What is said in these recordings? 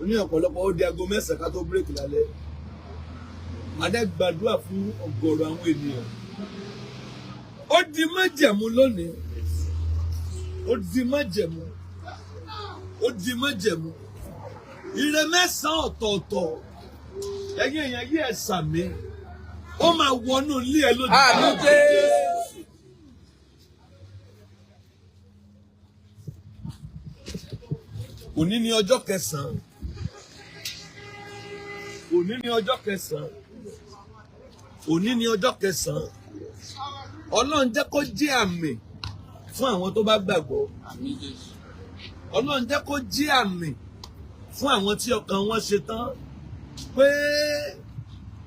ní ọ̀pọ̀lọpọ̀ ó di aago 9 ká tó bírèkì lálẹ́ adé gbàdúrà fún ọ̀gọ̀rọ̀ àwọn ènìyàn ó di májẹ̀mú lónìí ó di májẹ̀mú ó di májẹ̀mú ire 9 ọ̀tọ̀ọ̀tọ̀ ẹ̀yin èèyàn yí ẹ̀ sàmì ó máa wọnú ilé ẹ lónìí. Òní ni ọjọ́ 9. Òní ni ọjọ́ 9. Òní ni ọjọ́ 9. Ọlọ́run jẹ́ kó jẹ́ àmì fún àwọn tó bá gbàgbọ́. Ọlọ́run jẹ́ kó jẹ́ àmì fún àwọn tí ọkàn wọn ṣe tán pé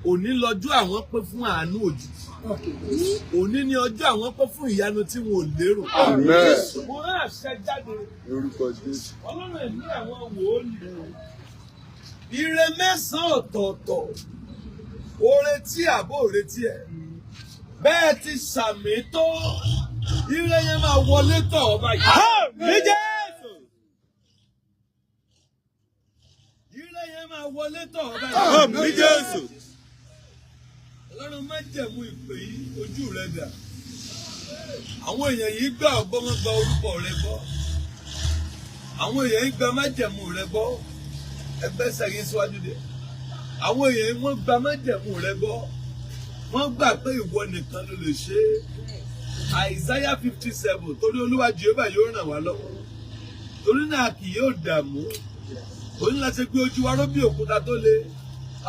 òní lọ́jọ́ àwọn pé fún àánú òjijì. Òní ni ọjọ́ àwọn pé fún ìyanu tí wọn ò lérò. Mo rán àṣẹ jáde. Ọlọ́run ẹ̀mí àwọn wòólì. Ire 9 ọ̀tọ̀ọ̀tọ̀. Oore tí àbó retí ẹ̀. Bẹ́ẹ̀ ti sàmì tó. Ire yẹn máa wọlé tọ̀ ọ́ báyìí. Àmín Jésù. Ire yẹn máa wọlé tọ̀ ọ́ báyìí. Àmín Jésù. Ọlọ́run má jẹ̀mú ìpè yìí ojú rẹ̀ dà. Àwọn èèyàn yìí gbà ọgbọ́n wọn gba orúkọ rẹ̀ gbọ́. Àwọn èèyàn yìí gba májẹ̀mú rẹ̀ gbọ́. Ẹgbẹ́ sẹ́yìn síwájú dé. Àwọn èèyàn yìí wọ́n gba májẹ̀mú rẹ̀ gbọ́. Wọ́n gbà pé ìwọ nìkan ló lè ṣe é. Isaiah 57 torí Olúwa Jèhófà yóò ràn wá lọ́wọ́. Torí náà kì yóò dààmú. Torí láti gbé ojú wa ró bí òkúta tó le.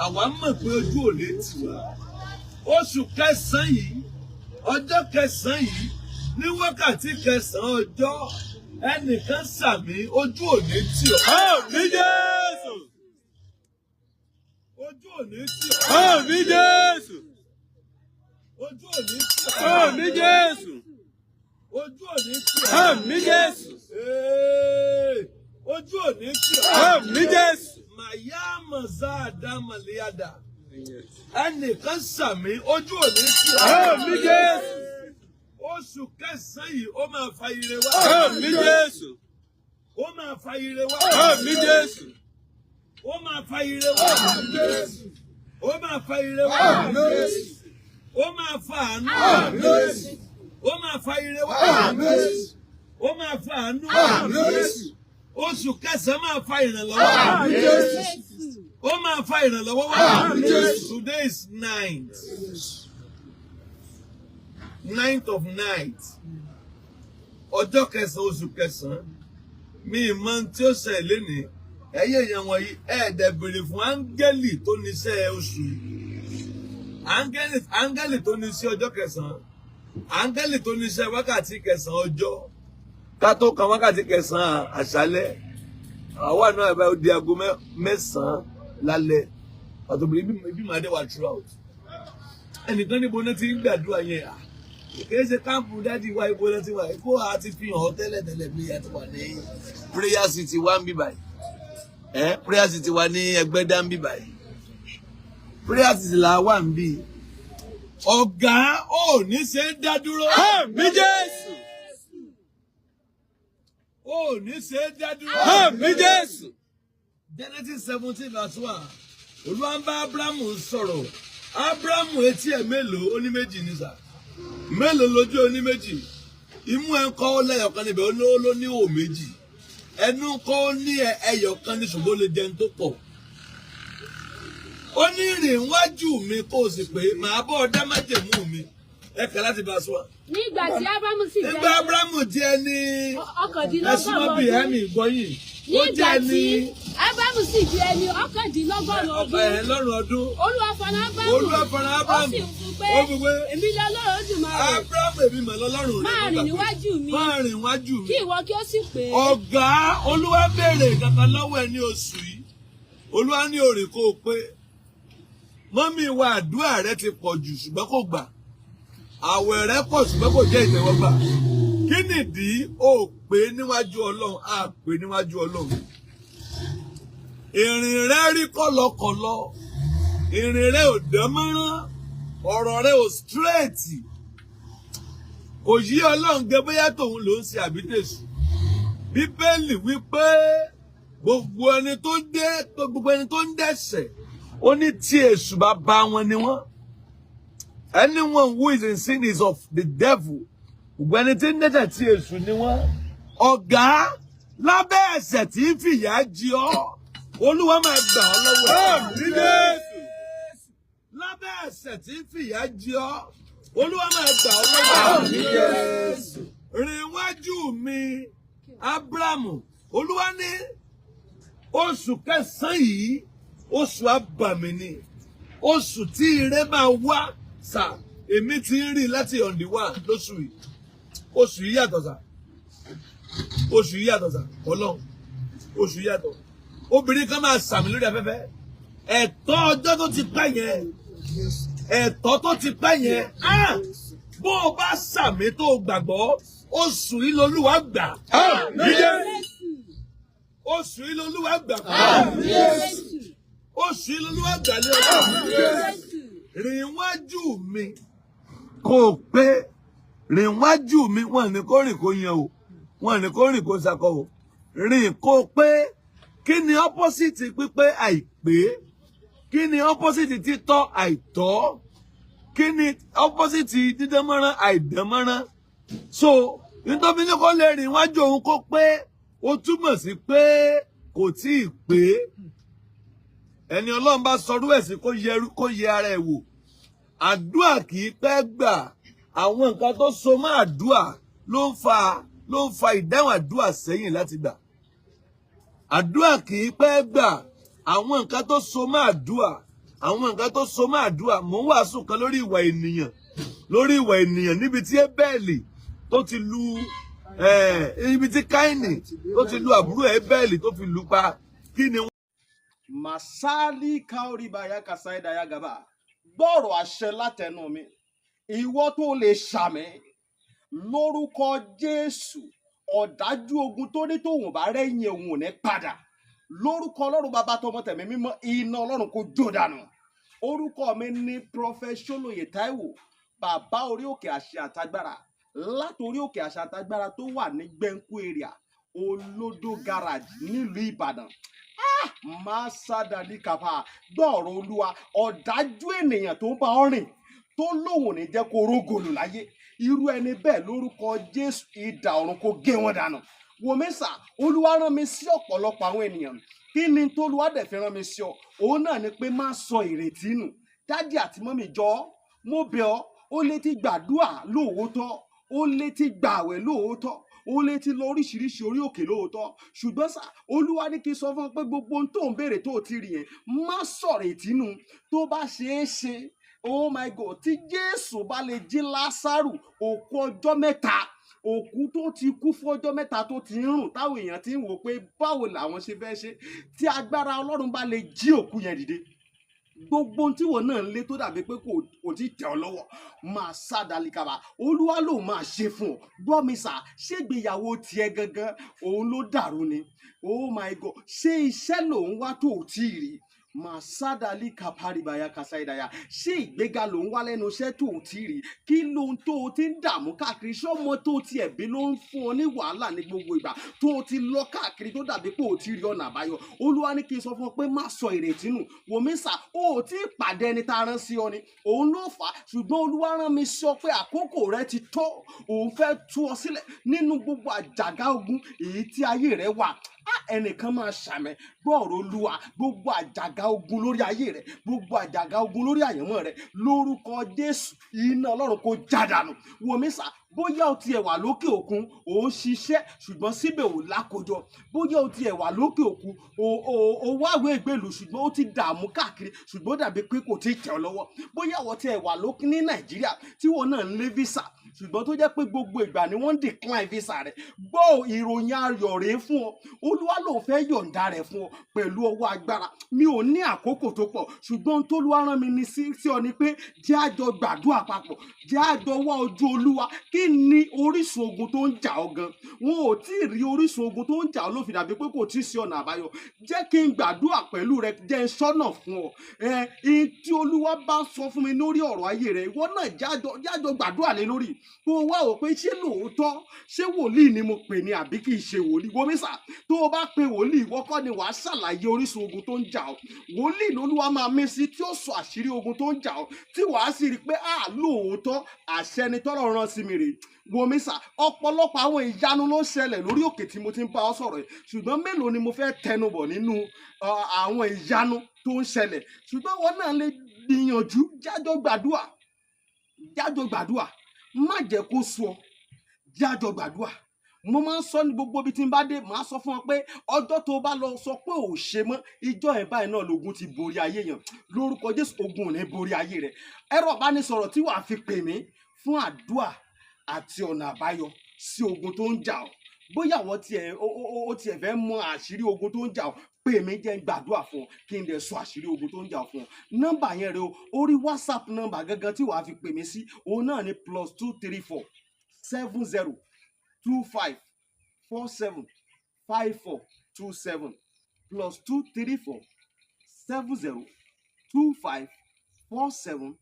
Àwa mọ̀ pé ojú ò lè tì wá. Oṣù 9 yìí, ọjọ́ 9 yìí, ní wákàtí 9 ọjọ́, ẹnìkan sàmì ojú òní tì ọ́. Àmín Jésù. Ojú òní tì ọ́. Àmín Jésù. Ojú òní tì ọ́. Àmín Jésù. Ojú òní tì ọ́. Àmín Jésù. Ojú òní tì ọ́. Àmín Jésù. Màyá màzá àdámàlíyàdà. Ẹnìkan sàmì ojú òní tì ọ́. Àmín Jésù. Oṣù 9 yìí ó máa fa ire wá. Àmín Jésù. Ó máa fa ire wá. Àmín Jésù. Ó máa fa ire wá. Àmín Jésù. Ó máa fa ire wá. Àmín Jésù. Ó máa fa àánú. Àmín Jésù. Ó máa fa ire wá. Àmín Jésù. Ó máa fa àánú. Àmín Jésù. Oṣù 9 máa fa ìrànlọ́wọ́. Àmín Jésù. Ó máa fa ìrànlọ́wọ́ wá. Àmín Jésù. Today is 9th of night. Ọjọ́ 9 oṣù 9. Mi mọ̀ tí ó ṣe lénìí. Ẹyẹ èèyàn wọ̀nyí ẹ̀ẹ́dẹ̀ béèrè fún áńgẹ́lì tó níṣẹ́ oṣù yìí. Áńgẹ́lì tó níṣẹ́ ọjọ́ 9. Áńgẹ́lì tó níṣẹ́ wákàtí 9 ọjọ́. Ká tó kan wákàtí 9 àṣálẹ́. Àwa náà ẹ̀ bá di aago 9 lálẹ́. Àtòbí ibi màá dé wà throughout. Ẹnìkan níbo náà ti ń gbàdúrà yẹn. Kìí ṣe káàmpù dádì wa ibo náà ti wà. Kó a ti fi hàn tẹ́lẹ̀tẹ́lẹ̀ bí a ti wà ní prayer city wa ń bí báyìí. Prayer city wa ní Ẹgbẹ́dá ń bí báyìí. Prayer city là wà ń bí. Ọ̀gá ò ní ṣe é dá dúró. Àmín Jésù. Ò ní ṣe é dá dúró. Àmín Jésù. Genesis 17:1. Olúwa ń bá Ábúráhámù sọ̀rọ̀. Ábúráhámù etí ẹ̀ mélòó? Ó ní méjì ní sà. Mélòó lójú? Ó ní méjì. Imú ẹ̀ ń kọ́ ó lẹ́yọ̀kan níbẹ̀ ó ló ní òò méjì. Ẹnu kọ́ ó ní ẹyọ̀kan ní ṣùgbọ́n ó lè jẹun tó pọ̀. Ó ní rìn wájú mi kó o sì pé màá bọ́ ọ dá májẹ̀mú mi. Ẹ kà láti bá a sọ. Nígbà tí Ábúráhámù sì jẹ́ nígbà Ábúráhámù jẹ́ ní ẹ̀sùn ọ̀bì ẹ̀mí ìgbọ́yìn. Nígbà tí Ábúráhámù sì di ẹni 99 ọdún. Olúwa fọ̀nà Ábúráhámù. Ó sì fún pé èmi lọ́lọ́run Olódùmarè. Ábúráhámù èmi mọ̀ lọ́lọ́run rẹ̀. Máa rìn níwájú mi. Máa rìn níwájú mi. Kí ìwọ kí ó sì pé. Ọ̀gá Olúwa béèrè kankan lọ́wọ́ ẹ ní oṣù yìí. Olúwa ní òrè kó o pé. Mọ́mí wa àdúrà rẹ ti pọ̀ jù ṣùgbọ́n kò gbà. Àwẹ̀ rẹ pọ̀ ṣùgbọ́n kò jẹ́ ìtẹ́wọ́gbà. Kí nìdí ó pé níwájú Ọlọ́run? A pé níwájú Ọlọ́run. Ìrìn rẹ rí kọ̀lọ̀kọ̀lọ̀. Ìrìn rẹ ò dánmọ́rán. Ọ̀rọ̀ rẹ ò straight. Kò yí Ọlọ́run gẹ bóyá tòun ló ń ṣe àbítèṣù. Bíbélì wípé gbogbo ẹni tó ń dẹ́ṣẹ̀ ó ní tí èṣù bàbá wọn ni wọ́n. Anyone who is in sin is of the devil. Gbogbo ẹni tí ń dẹ́ṣẹ̀ tí èṣù ni wọ́n. Ọ̀gá lábẹ́ ẹ̀ṣẹ̀ tí ń fìyà jẹ ọ́, Olúwa máa gbà ọ́ lọ́wọ́ ẹ̀. Lábẹ́ ẹ̀ṣẹ̀ tí ń fìyà jẹ ọ́, Olúwa máa gbà ọ́ lọ́wọ́ ẹ̀. Rìn iwájú mi, Ábúráhámù. Olúwa ní oṣù kẹsàn-án yìí, oṣù àbàmì ni. Oṣù tí ire máa wá sà, èmi ti ń rí láti ọ̀ǹdí wà lóṣù yìí. Oṣù yìí yàtọ̀ sà. Oṣù yìí yàtọ̀ sà. Ọlọ́run. Oṣù yìí yàtọ̀. Obìnrin kan máa sàmì lórí afẹ́fẹ́. Ẹ̀tọ́ ọjọ́ tó ti pẹ́ yẹn. Ẹ̀tọ́ tó ti pẹ́ yẹn. Bó o bá sàmì tó gbàgbọ́, oṣù yìí lolúwa gbà. Oṣù yìí lolúwa gbà. Oṣù yìí lolúwa gbà lé ọjọ́. Rìn wájú mi kò pé. Rìn wájú mi, wọ́n ní kó rìn kó yan o. Wọ́n ní kó rìn kó sakọ o. Rìn kó pé. Kí ni opposite pípé àìpé? Kí ni opposite títọ́ àìtọ́? Kí ni opposite dídánmọ́rán àìdánmọ́rán? So, nítorí ní kó lè rìn wájú òun kó pé, ó túmọ̀ sí pé kò tí ì pé. Ẹni Ọlọ́run bá sọrú ẹ̀ sí kó yẹ ara ẹ̀ wò. Àdúà kì í pẹ́ gbà. Àwọn nǹkan tó so mọ́ àdúà ló ń fa ìdáhùn àdúà sẹ́yìn láti gbà. Àdúà kì í pẹ́ gbà. Àwọn nǹkan tó so mọ́ àdúà, àwọn nǹkan tó so mọ́ àdúà, mò ń wàásù kan lórí ìwà ènìyàn, níbi tí Ébẹ́lì tó ti lu ibi tí Káínì tó ti lu àbúrò Ébẹ́lì tó fi lù pa. Kí ni wọ́n. Masali kaoribaya kasaidaya gaba. Gbọ́rọ̀ àṣẹ látẹnu mi. Ìwọ tó lè ṣàmì lórúkọ Jésù. Ọ̀dájú ogun tó ní tòun bá rẹ́yìn òun ò ní padà. Lórúkọ Ọlọ́run bàbá tọmọ tẹ̀mí mímọ́, iná Ọlọ́run kó jó dànù. Orúkọ mi ní Prophet Ṣólóyè Táíwò, bàbá orí òkè àṣẹ àtagbára. Látorí òkè àṣẹ àtagbára tó wà ní Gbẹ́ńkú area, Olódó garage nílùú Ìbàdàn. Máa sádàlí kàfà gbọ́ọ̀rọ̀ Olúwa. Ọ̀dájú ènìyàn tó bá ọ rìn tó lóun ní jẹ́ kó rógòlù láyé. Irú ẹni bẹ́ẹ̀ lórúkọ Jésù idà ọ̀run kó gé wọn dànù. Wòmísà, Olúwa rán mi sí ọ̀pọ̀lọpọ̀ àwọn ènìyàn. Kí ni t'Olúwa dẹ̀ fi rán mi sí ọ? Òun náà ni pé má sọ ìrètí nù. Dádì àti mọ́mì jọ̀ọ́, mo bẹ̀ ọ́, ó lè ti gbàdúà lóòótọ́, ó lè ti gbààwẹ̀ lóòótọ́, ó lè ti lọ oríṣiríṣi orí òkè lóòótọ́. Ṣùgbọ́n sà, Olúwa ní kí n sọ fún ọ pé gbogbo ohun tó ń béèrè tó ti rí yẹn, má sọ ìrètí nù. Tó bá ṣeé ṣe, oh my God, tí Jésù bá lè jí Lásárù òkú ọjọ́ mẹ́ta, òkú tó ti kú fún ọjọ́ mẹ́ta tó ti ń rùn, táwọn èèyàn ti ń wò pé báwo làwọn ṣe fẹ́ ṣe, tí agbára Ọlọ́run bá lè jí òkú yẹn dìde, gbogbo ohun tí wọn náà ń lé tó dàbí pé kò tí tẹ̀ ọ́ lọ́wọ́, máa sádàlí kaba. Olúwa ló máa ṣe fún ọ. Gbọ́ mi sà, ṣé ìgbéyàwó tiẹ̀ gangan òun ló dàrú ni? Oh my God, ṣé iṣẹ́ lòun wá tó ò tí ì rí? Màsádàlí kàpárìbàyà kàsáìdàyà. Ṣé ìgbéga ló ń wá lẹ́nu iṣẹ́ tó ò tí rí? Kí ló ń tó o ti ń dààmú káàkiri? Ṣọ́mọ tó ti ẹ̀bí ló ń fún ọ ní wàhálà ní gbogbo ìgbà tó o ti lọ káàkiri tó dàbí pé o ti rí ọ̀nà àbáyọ. Olúwa ní kí n sọ fún ọ pé má sọ ìrètí nù. Wòmísà, o ò tí ì pàdé ẹni tá a rán sí ọ ni. Òun ló fà á. Ṣùgbọ́n Olúwa rán mi sọ pé àkókò rẹ ti tó. Òun fẹ́ tú ọ sílẹ̀ nínú gbogbo àjàgà ogun èyí tí ayé rẹ wà. Ẹnìkan máa ṣàmì gbọ́ ọ̀rọ̀ Olúwa. Gbogbo àjàgà ogun lórí ayé rẹ, gbogbo àjàgà ogun lórí àyànmọ́ rẹ, lórúkọ Jésù iná Ọlọ́run kó jádànù. Wòmísà, bóyá o tiẹ̀ wà lókè òkun, ò ń ṣiṣẹ́ ṣùgbọ́n síbẹ̀ ò lákojọ. Bóyá o tiẹ̀ wà lókè òkun, o wáwé ìgbèlú ṣùgbọ́n ó ti dààmú káàkiri ṣùgbọ́n dàbí pé kò tí ì tẹ̀ ọ́ lọ́wọ́. Bóyá o tiẹ̀ wà lókè ní Nàìjíríà tí wọn náà ń lé visa ṣùgbọ́n tó jẹ́ pé gbogbo ìgbà ni wọ́n ń decline visa rẹ̀. Gbọ́ ìròyìn ayọ̀ rèé fún ọ. Olúwa ló fẹ́ yọ̀ǹda rẹ̀ fún ọ pẹ̀lú ọwọ́ agbára. Mi ò ní àkókò tó pọ̀ ṣùgbọ́n t'Olúwa rán mi ní sí ọ ni pé jẹ́ a jọ gbàdúrà papọ̀, jẹ́ a jọ wá ojú Olúwa kí kí ni orísun ogun tó ń jà ọ́ gan? Wọn ò tí ì rí orísun ogun tó ń jà ọ́ ló fi dàbí pé kò tí ì sí ọ̀nà àbáyọ. Jẹ́ kí n gbàdúrà pẹ̀lú rẹ, jẹ́ n sọ́nà fún ọ. Tí Olúwa bá sọ fún mi lórí ọ̀rọ̀ ayé rẹ, ìwọ náà jájọ gbàdúrà lé lórí. Kó o wá wò pé ṣé lóòótọ́ ṣé wòlíì ni mo pè ní àbí kì í ṣe wòlíì. Wòmísà, tó o bá pe wòlíì, ìwọ kọ́ ni wàá ṣàlàyé orísun ogun tó ń jà ọ́. Wòlíì lolúwa máa mí sí tí ó sọ àṣírí ogun tó ń jà ọ́, tí wàá sì rí i pé lóòótọ́ àṣẹ ni tọ́lọ́run rán sí mi rè. Wòmísà, ọ̀pọ̀lọpọ̀ àwọn ìyanu ló ń ṣẹlẹ̀ lórí òkè tí mo ti ń bá ọ sọ̀rọ̀ yìí, ṣùgbọ́n mélòó ni mo fẹ́ tẹnubọ̀ nínú àwọn ìyanu tó ń ṣẹlẹ̀. Ṣùgbọ́n wọn náà lè gbìyànjú, jájọ gbàdúrà, má jẹ́ kó sú ọ, jájọ gbàdúrà. Mo máa ń sọ ní gbogbo ibi tí n bá dé, màá sọ fún ọ pé ọjọ́ tó bá lọ sọ pé ò ṣe mọ́, ìjọ ẹ̀ báyìí náà lógun ti borí ayé yẹn. Lórúkọ Jésù, ogun ò ní borí ayé rẹ. Ẹ̀rọ ìbánisọ̀rọ̀ tí wàá fi pè mí fún àdúrà àti ọ̀nà àbáyọ sí ogun tó ń jà ọ́. Bóyá wọ́n tiẹ̀ fẹ́ mọ àṣírí ogun tó ń jà ọ́, pè mí jẹ́ n gbàdúrà fún ọ kí n dẹ̀ sọ àṣírí ogun tó ń jà ọ́ fún ọ. Nọ́mbà yẹn rẹ o, orí WhatsApp nọ́mbà gangan tí wàá fi pè mí sí, òun náà ni +234 70 25 47 5427 +234 70 25 47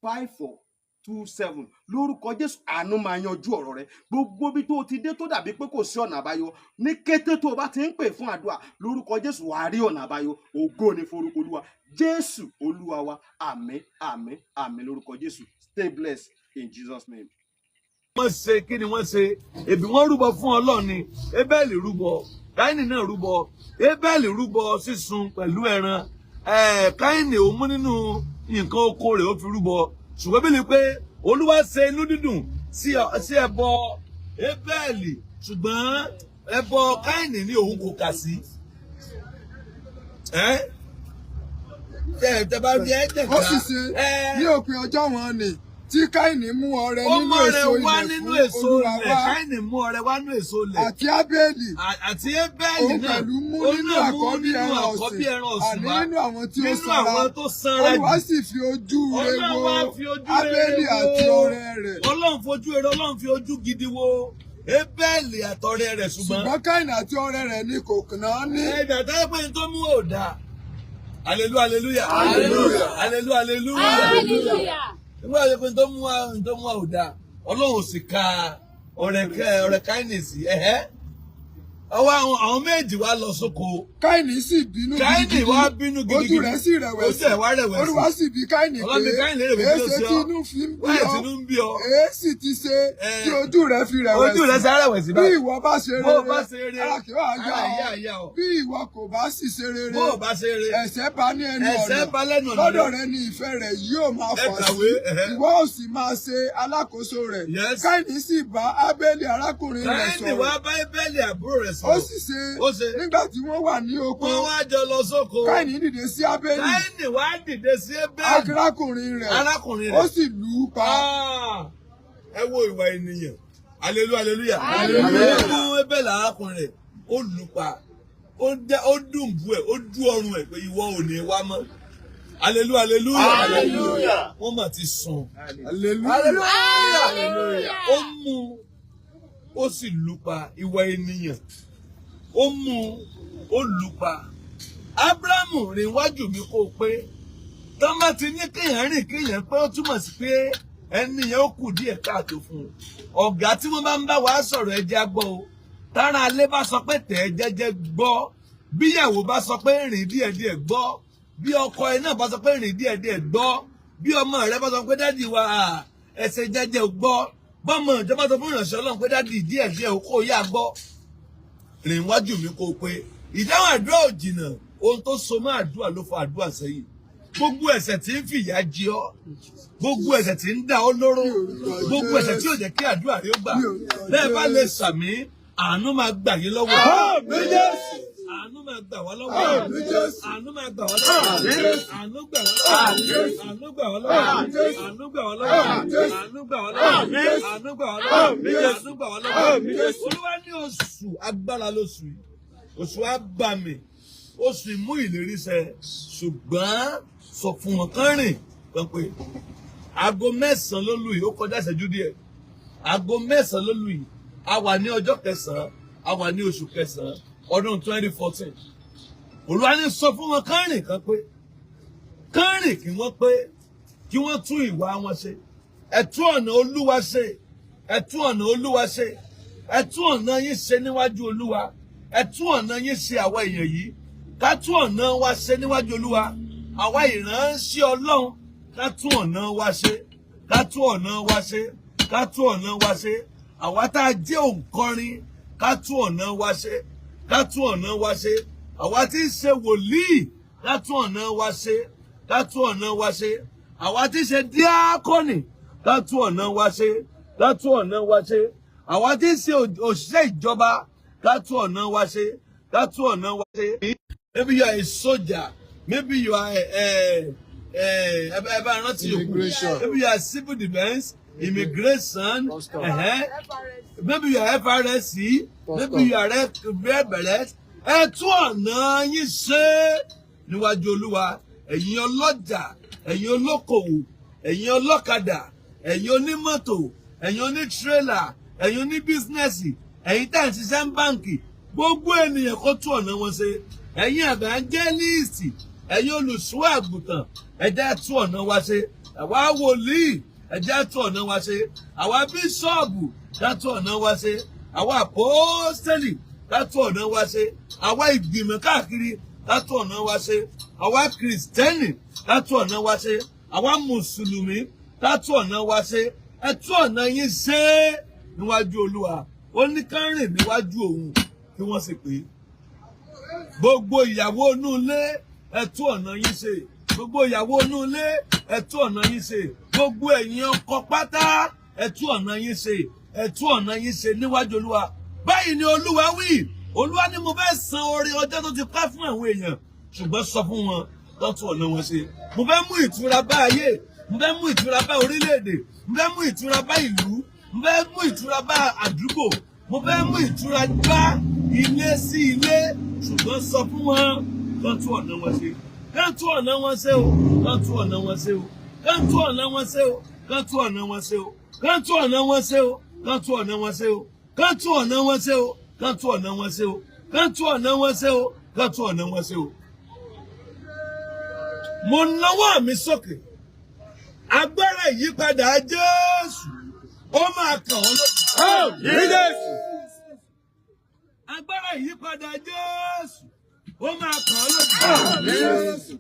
5427. Lórúkọ Jésù, àánú máa yanjú ọ̀rọ̀ rẹ. Gbogbo bí tó ti dé tó dàbí pé kò sí ọ̀nà àbáyọ, ní kété tó o bá ti ń pè fún àdúrà, lórúkọ Jésù wàá rí ọ̀nà àbáyọ. Ògo ni forúkọ Olúwa. Jésù Olúwa wa. Àmín, àmín, àmín lórúkọ Jésù. Stay blessed in Jesus' name. Wọ́n ṣe kí ni wọ́n ṣe? Èbí wọ́n rúbọ fún Ọlọ́run ni. Ébẹ́lì rúbọ, Káínì náà rúbọ. Ébẹ́lì rúbọ sísun pẹ̀lú ẹran. Káínì ó mú nínú nǹkan oko rẹ̀ ó fi rúbọ. Ṣùgbọ́n bí ni pé Olúwa ṣe inú dídùn sí ẹbọ Ébẹ́lì, ṣùgbọ́n ẹbọ Káínì ní òun kò kà sí. Tẹ bá rí ẹ̀jẹ̀ ká. Ó sì ṣe ní òpin ọjọ́ wọn ni tí Káínì mú ọrẹ nínú èso ilẹ̀ fún Olúwa wá. Káínì mú ọrẹ wá nínú èso ilẹ̀. Àti Ábélì. Àti Ébẹ́lì náà. Òun pẹ̀lú mú nínú àkọ́bí ẹran ọ̀sìn. Àní nínú àwọn tí ó sanra. Olúwa sì fi ojú rere wo Ábélì àti ọrẹ rẹ̀. Ọlọ́run fojú rere, Ọlọ́run fi ojú gidi wo Ébẹ́lì àtọrẹ rẹ̀, ṣùgbọ́n Káínì àti ọrẹ rẹ̀ ni kò kàn ní. Ẹ̀dà táyé pé tó mú òdà. Hallelujah, hallelujah. Hallelujah. Hallelujah, hallelujah. Nígbà tó pé tó mú wa òdà, Ọlọ́run sì ka ọrẹ Káínì sí. Ọwọ́ àwọn méjì wá lọ sóko. Káínì sì bínú gidigidi. Káínì wá bínú gidigidi. Ojú rẹ̀ sì rẹ̀wẹ̀sì. Olúwa sì bi Káínì pé èéṣe tí inú fi ń bí ọ. Èéṣì ti ṣe tí ojú rẹ̀ fi rẹ̀wẹ̀sì. Ojú rẹ̀ sá rẹ̀wẹ̀sì báyìí. Bí ìwọ bá ṣe rere, ara kì í wá yá ọ. Bí ìwọ kò bá sì ṣe rere, ẹ̀ṣẹ̀ bá ní ẹnu ọ̀nà. Lọ́dọ̀ rẹ̀ ni ìfẹ́ rẹ̀ yóò máa fà sí. Ìwọ ò sì máa ṣe alákòóso rẹ̀. Káínì sì bá Ábélì arákùnrin rẹ̀ sọ̀rọ̀. Káínì wá bá Ábélì àbúrò rẹ̀ sọ̀rọ̀. Ó sì ṣe nígbà tí wọ́n wà ní oko. Wọ́n wá jọ lọ sóko. Káínì dìde sí Ábélì. Káínì wá dìde sí Ábélì. Arákùnrin rẹ̀. Ó sì lù ú pa. Ẹ wo ìwà ènìyàn. Hallelujah, hallelujah. Ó mú Ábélì arákùnrin rẹ̀, ó lù ú pa. Ó dùn bú ẹ̀, ó dú ọrùn ẹ̀ pé ìwọ ò ní wá mọ́. Hallelujah. Wọ́n mà ti sùn. Hallelujah. Ó mú, ó sì lù ú pa. Ìwà ènìyàn. Ó mú, ó lù ú pa. Ábúráhámù rìn wájú mi kó pé tán bá ti ní kéèyàn rìn kéèyàn pé ó túmọ̀ sí pé ẹni yẹn ó kù díẹ̀ káàtó fún un. Ọ̀gá tí wọ́n bá ń bá wa sọ̀rọ̀ ẹ jẹ́ gbọ́ o. Tára alẹ́ bá sọ pé tẹ̀ ẹ́ jẹ́jẹ́ gbọ́. Bíyàwó bá sọ pé rìn díẹ̀díẹ̀ gbọ́. Bí ọkọ ẹ náà bá sọ pé rìn díẹ̀díẹ̀ gbọ́. Bí ọmọ rẹ bá sọ pé dádì wa ẹsẹ̀ jẹ́jẹ́ gbọ́. Bọ́mọ ìjọba sọ fún ìránṣẹ́ Ọlọ́run pé dádì díẹ̀díẹ̀ kó yá gbọ́. Rìn wájú mi kó pé ìdáhùn àdúrà ò jìnnà. Ohun tó so mọ́ àdúrà ló fa àdúrà sẹ́yìn. Gbogbo ẹ̀ṣẹ̀ tí ń fìyà jẹ ọ́, gbogbo ẹ̀ṣẹ̀ tí ń dá ọ lóró, gbogbo ẹ̀ṣẹ̀ tí ò jẹ́ kí àdúrà rẹ ó gbà. Bẹ́ẹ̀ bá lè sàmí, àánú máa gbà yín lọ́wọ́. Àánú máa gbà wá lọ́wọ́. Àánú máa gbà wá lọ́wọ́. Àánú gbà wá lọ́wọ́. Àánú gbà wá lọ́wọ́. Àánú gbà wá lọ́wọ́. Àánú gbà wá lọ́wọ́. Àánú gbà wá lọ́wọ́. Àánú gbà wá lọ́wọ́. Olúwa ní oṣù agbára lóṣù yìí. Oṣù àbàmì. Oṣù ìmú ìlérí ṣẹ. Ṣùgbọ́n sọ fún wọn kán rìn kan pé aago 9 ló lù yìí, ó kọjá ìṣẹ́jú díẹ̀. aago 9 ló lù yìí a wà ní ọjọ́ 9 a wà ní oṣù 9 ọdún 2014 Olúwa ní sọ fún wọn kárìn kan pé kárìn kí wọ́n pé kí wọ́n tún ìwà wọn ṣe ẹ tún ọ̀nà Olúwa ṣe ẹ tún ọ̀nà Olúwa ṣe ẹ tún ọ̀nà yín ṣe níwájú Olúwa ẹ tún ọ̀nà yín ṣe àwa èèyàn yìí ká tún ọ̀nà wa ṣe níwájú Olúwa àwa ìránṣẹ́ Ọlọ́run ká tún ọ̀nà wa ṣe ká tún ọ̀nà wa ṣe ká tún ọ̀nà wa ṣe àwa tá a jẹ́ òǹkọrin ká tún ọ̀nà wa ṣe ká tún ọ̀nà wa ṣe àwa tí ń ṣe wòlíì ká tún ọ̀nà wa ṣe ká tún ọ̀nà wa ṣe àwa tí ń ṣe díákọ́nì ká tún ọ̀nà wa ṣe ká tún ọ̀nà wa ṣe àwa tí ń ṣe òṣìṣẹ́ ìjọba ká tún ọ̀nà wa ṣe ká tún ọ̀nà wa ṣe. Maybe you are a soldier, maybe you are immigration, maybe you are civil defense, immigration, maybe you are FRSC, maybe you are rebels. Ẹ tún ọ̀nà yín ṣe níwájú Olúwa, ẹ̀yin ọlọ́jà, ẹ̀yin olókòwò, ẹ̀yin ọlọ́kadà, ẹ̀yin onímọ́tò, ẹ̀yin onítírélà, ẹ̀yin oníbísínẹ́sì, ẹ̀yin tá à ń ṣiṣẹ́ ń báǹkì, gbogbo ènìyàn kó tún ọ̀nà wọn ṣe. Ẹ̀yin evangelist, ẹ̀yin olùṣọ́ àgùntàn, ẹ jẹ́ tún ọ̀nà wa ṣe. Àwa wòlíì, ẹ jẹ́ tún ọ̀nà wa ṣe. Àwa bíṣọ̀bù, ká tún ọ̀nà wa ṣe. Àwa àpọ́stélì, ká tún ọ̀nà wa ṣe. Àwa ìgbìmọ̀ káàkiri, ká tún ọ̀nà wa ṣe. Àwa kìrìsìtẹ́nì, ká tún ọ̀nà wa ṣe. Àwa mùsùlùmí, ká tún ọ̀nà wa ṣe. Ẹ tún ọ̀nà yín ṣe níwájú Olúwa. Ó ní ká rìn níwájú òun kí wọ́n sì pé. Gbogbo ìyàwó inú ilé ẹ tún ọ̀nà yín ṣe. Gbogbo ìyàwó inú ilé ẹ tún ọ̀nà yín ṣe. Gbogbo ẹ̀yin ọkọ pátá ẹ tún ọ̀nà yín ṣe. Ẹ tún ọ̀nà yín ṣe níwájú Olúwa. Báyìí ni Olúwa wí. Olúwa ní mo fẹ́ san oore ọjọ́ tó ti pẹ́ fún àwọn èèyàn. Ṣùgbọ́n sọ fún wọn tó tún ọ̀nà wọn ṣe. Mo fẹ́ mú ìtura bá ayé. Mo fẹ́ mú ìtura bá orílẹ̀-èdè. Mo fẹ́ mú ìtura bá ìlú. Mo fẹ́ mú ìtura bá àdúgbò. Mo fẹ́ mú ìtura bá ilé sí ilé. Ṣùgbọ́n sọ fún wọn kán tún ọ̀nà wọn ṣe. Kán tún ọ̀nà wọn ṣe o. Kán tún ọ̀nà wọn ṣe o. Kán tún ọ̀nà wọn ṣe o. Kán tún ọ̀nà wọn ṣe o. Kán tún ọ̀nà wọn ṣe o. Kán tún ọ̀nà wọn ṣe o. Kán tún ọ̀nà wọn ṣe o. Kán tún ọ̀nà wọn ṣe o. Kán tún ọ̀nà wọn ṣe o. Kán tún ọ̀nà wọn ṣe o. Mo nawọ́ mi sókè. Agbára ìyípadà Jésù. Ó máa kàn ọ́ lójú. Agbára ìyípadà Jésù. Ó máa kàn ọ́ lójú.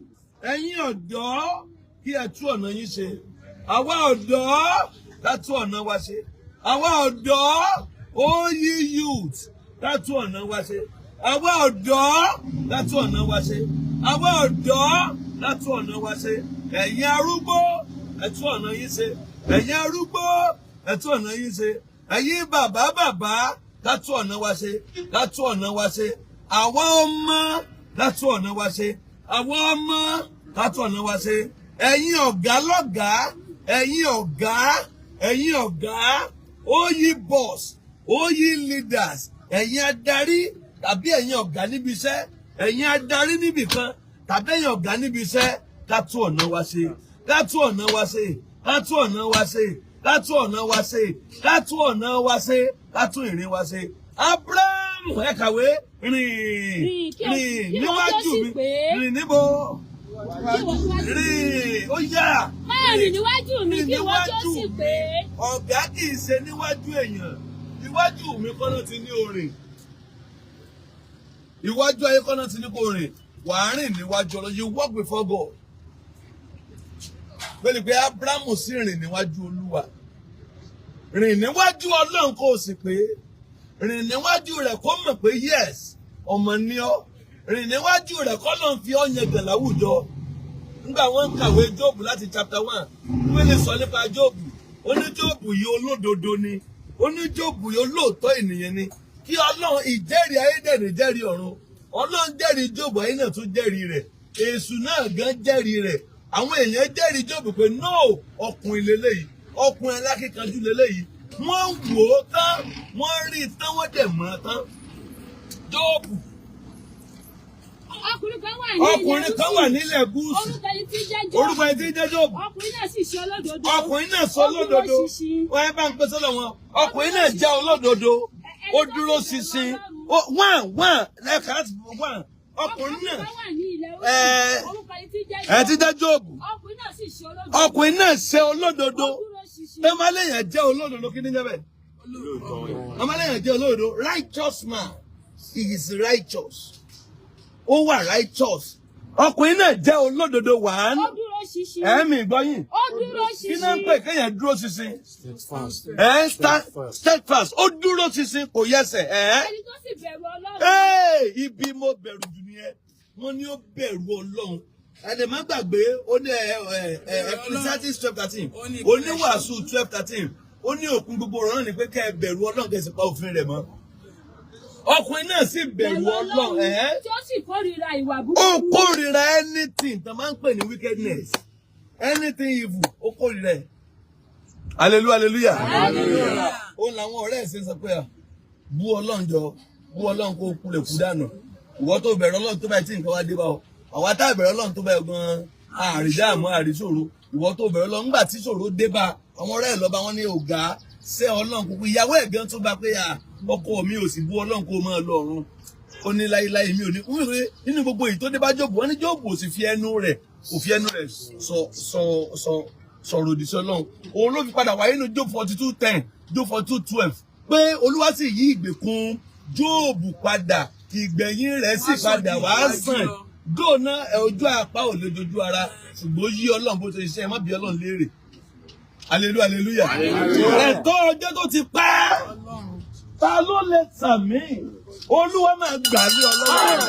Ẹ̀yin ọ̀dọ́ kí ẹ tún ọ̀nà yín ṣe. Àwa ọ̀dọ́ ká tún ọ̀nà wa ṣe. Àwa ọ̀dọ́ OYE youth ká tún ọ̀nà wa ṣe. Àwa ọ̀dọ́ ká tún ọ̀nà wa ṣe. Àwa ọ̀dọ́ ká tún ọ̀nà wa ṣe. Ẹ̀yin arúgbó ẹ tún ọ̀nà yín ṣe. Ẹ̀yin arúgbó ẹ tún ọ̀nà yín ṣe. Ẹ̀yin bàbá ká tún ọ̀nà wa ṣe. Ká tún ọ̀nà wa ṣe. Àwa ọmọ ká tún ọ̀nà wa ṣe. Àwa ọmọ ká tún ọ̀nà wa ṣe. Ẹ̀yin ọ̀gá lọ́gàá. Ẹ̀yin ọ̀gá. Ẹ̀yin ọ̀gá. OYE boss. OYE leaders. Ẹ̀yin adarí tàbí ẹ̀yin ọ̀gá níbi iṣẹ́. Ẹ̀yin adarí níbì kan tàbí ẹ̀yin ọ̀gá níbi iṣẹ́. Ká tún ọ̀nà wa ṣe. Ká tún ọ̀nà wa ṣe. Ká tún ọ̀nà wa ṣe. Ká tún ọ̀nà wa ṣe. Ká tún ọ̀nà wa ṣe. Ká tún ìrìn wa ṣe. Abrahamu ẹ kàwé rìn níwájú mi. Rìn níbo? Rìn ó yá. Máa rìn níwájú mi kí wọ́n tó sì pé. Ọ̀gá kì í ṣe níwájú èèyàn. Iwájú mi kọ́nà ti ní orin. Iwájú ayé kọ́nà ti ní kó rìn. Wàá rìn níwájú Ọlọ́run. You walk before God. Bẹ́ẹ̀ni pé Abrahamu sì rìn níwájú Olúwa. Rìn níwájú Ọlọ́run kó o sì pé. Rìn níwájú rẹ̀ kó mọ̀ pé yes, ọmọ ni ọ́. Rìn níwájú rẹ̀ kó lọ́n fi ọ́ yẹn gàn láwùjọ. Nígbà wọ́n ń kàwé Jóòbù láti chapter 1. Wọ́n lè sọ nípa Jóòbù. Ó ní Jóòbù yìí olódodo ni. Ó ní Jóòbù yìí olóòótọ́ ènìyàn ni. Kí Ọlọ́run ìjẹ́rìí ayédèrè jẹ́rìí ọ̀run. Ọlọ́run jẹ́rìí Jóòbù ayé náà tún jẹ́rìí rẹ̀. Èṣù náà gan jẹ́rìí rẹ̀. Àwọn èèyàn jẹ́rìí Jóòbù pé no, ọkùnrin lélẹ́yìí. Ọkùnrin alákíkanjú lélẹ́yìí. Wọ́n wò ó tán, wọ́n rí i tán, wọ́n dẹ̀ mọ́ tán. Jóòbù. Ọkùnrin kan wà nílẹ̀ gúúsù. orúkọ ẹni tí ń jẹ́ Jóòbù. Ọkùnrin náà sì ṣe olódodo. Ọkùnrin náà sọ olódodo. Wọ́n ẹ bá ń pè sọ́dọ̀ wọn. Ọkùnrin náà jẹ́ olódodo. Ó dúró ṣinṣin. Wọ́n lẹ́ka wọ́n. Ọkùnrin náà. Ẹ ti jẹ́ Jóòbù. Ọkùnrin náà ṣe olódodo. Ẹ máa léèyàn jẹ́ olódodo kí ni jẹ́ bẹ́ẹ̀? Ẹ máa léèyàn jẹ́ olódodo. Righteous man. He is righteous. Ó wà righteous. Ọkùnrin náà jẹ́ olódodo wàn. Ó dúró ṣinṣin. Ẹ̀mí gbọ́yìn. Ó dúró ṣinṣin. Kí náà ń pè kéèyàn dúró ṣinṣin? Steadfast. Ó dúró ṣinṣin kò yẹsẹ̀. Ẹni tó sì bẹ̀rù Ọlọ́run. Ibi mo bẹ̀rù jù nìyẹn. Wọ́n ní ó bẹ̀rù Ọlọ́run. Ẹ̀dẹ̀ má gbàgbé ó ní Ecclesiastes 12:13. Oníwàásù 12:13. Ó ní òpin gbogbo ọ̀rọ̀ náà ni pé kẹ́ ẹ bẹ̀rù Ọlọ́run kẹ́ ẹ sì pa òfin rẹ̀ mọ́. Ọkùnrin náà sì bẹ̀rù Ọlọ́run. Tí ó sì kórìíra ìwà búburú. Ó kórìíra anything tó máa ń pè ní wickedness. Anything evil, ó kórìíra ẹ̀. Hallelujah. Ó làwọn ọ̀rẹ́ ẹ̀ ṣe sọ pé bú Ọlọ́run jọ, bú Ọlọ́run kó kú lè kú dànù. Ìwọ tó bẹ̀rù Ọlọ́run tó báyìí tí nǹkan wá dé bá ọ. Àwa tá bẹ̀rù Ọlọ́run tó báyìí gan-an àrídààmú àríṣòro. Ìwọ tó bẹ̀rù Ọlọ́run nígbà tí ṣòro dé bá àwọn ọ̀rẹ́ ẹ̀ lọ bá wọn ní ọ̀gá ṣé Ọlọ́run kúkú ìyàwó ẹ̀ gan tó bá pé ọkọ mi ò sì bú Ọlọ́run kó máa lọ ọ̀run. Ó ní láyéláyé mi ò ní wíwé nínú gbogbo èyí tó dé bá Jóòbù. Wọ́n ní Jóòbù ò sì fi ẹnu rẹ̀ sọ̀rọ̀ òdì sí Ọlọ́run. Òun ló fi padà wáyé nínú Job 42:10, Job 42:12 pé Olúwa sì yí ìgbèkùn Jóòbù padà, ìgbẹ̀yìn rẹ̀ sì padà wá sàn. Dóònà ojú apá ò lè dojú ara, ṣùgbọ́n yí Ọlọ́run bó ṣe ṣe ẹ má bí Ọlọ́run léèrè. Hallelujah. Ẹ̀tọ́ ọjọ́ tó ti pẹ́. Ta ló lè sàmì? Olúwa máa gbà lé Ọlọ́run.